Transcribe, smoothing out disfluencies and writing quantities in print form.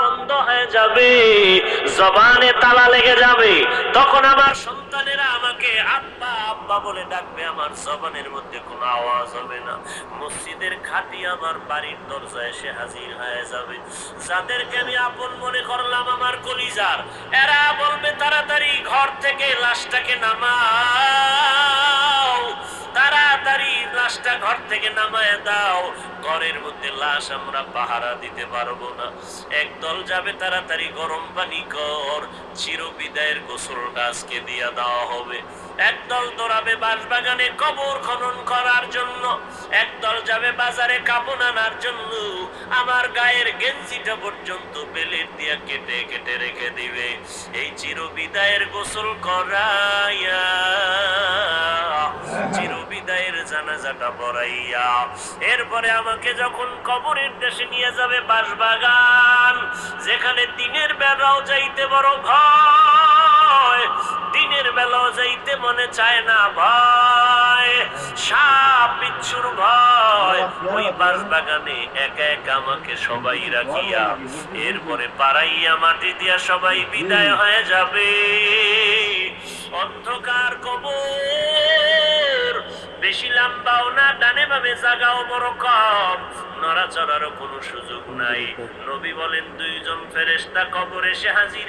বন্ধ হয়ে যাবে, জবানে তালা লেগে যাবে, তখন আমার সন্তানেরা আমাকে আব্বা আব্বা বলে ডাকবে, আমার জবানের মধ্যে কোনো আওয়াজ হবে না। মসজিদের খাটি আমার বাড়ির দরজায় এসে হাজির হয়ে যাবে। যাদেরকে আমি আপন মনে করলাম আমার কলিজার, এরা বলবে তাড়াতাড়ি ঘর থেকে লাশটাকে নামাও, তাড়াতাড়ি লাশটা ঘর থেকে নামায় দাও, ঘরের মধ্যে লাশ আমরা পাহারা দিতে পারবো না। একদল যাবে তাড়াতাড়ি গরম পানি কর, চিরবিদায়ের গোসলটা আজকে দিয়া দেওয়া হবে। একদল দৌড়াবে বাঁশবাগানে কবর খনন করার জন্য, একদল যাবে বাজারে কাপড় আনার জন্য, আমার গায়ের গেঞ্জিটা পর্যন্ত বেলের দিয়া কেটে কেটে রেখে দিবে এই চিরবিদায়ের গোসল করাইয়া, চিরবিদায়ের জানাজাটা পড়াইয়া। এরপরে আমাকে যখন কবরের দেশে নিয়ে যাবে বাঁশবাগান, যেখানে দিনের বেলাও যাইতে বড় ভয়, দিনের বেলাও যাইতে মনে চায় না, ভয়, সাপ বিচ্ছুর ভয়, ওই বাঁশবাগানে একা একা আমাকে সবাই রাখিয়া এরপরে পাড়াইয়া মাটি দিয়া সবাই বিদায় হয়ে যাবে। অন্ধকার কবর, বেশি লম্বাও না, ডানে বামে জায়গাও বড় কম, নড়াচড়ারও কোনো সুযোগ নাই। নবী বলেন দুইজন ফেরেশতা কবরে এসে হাজির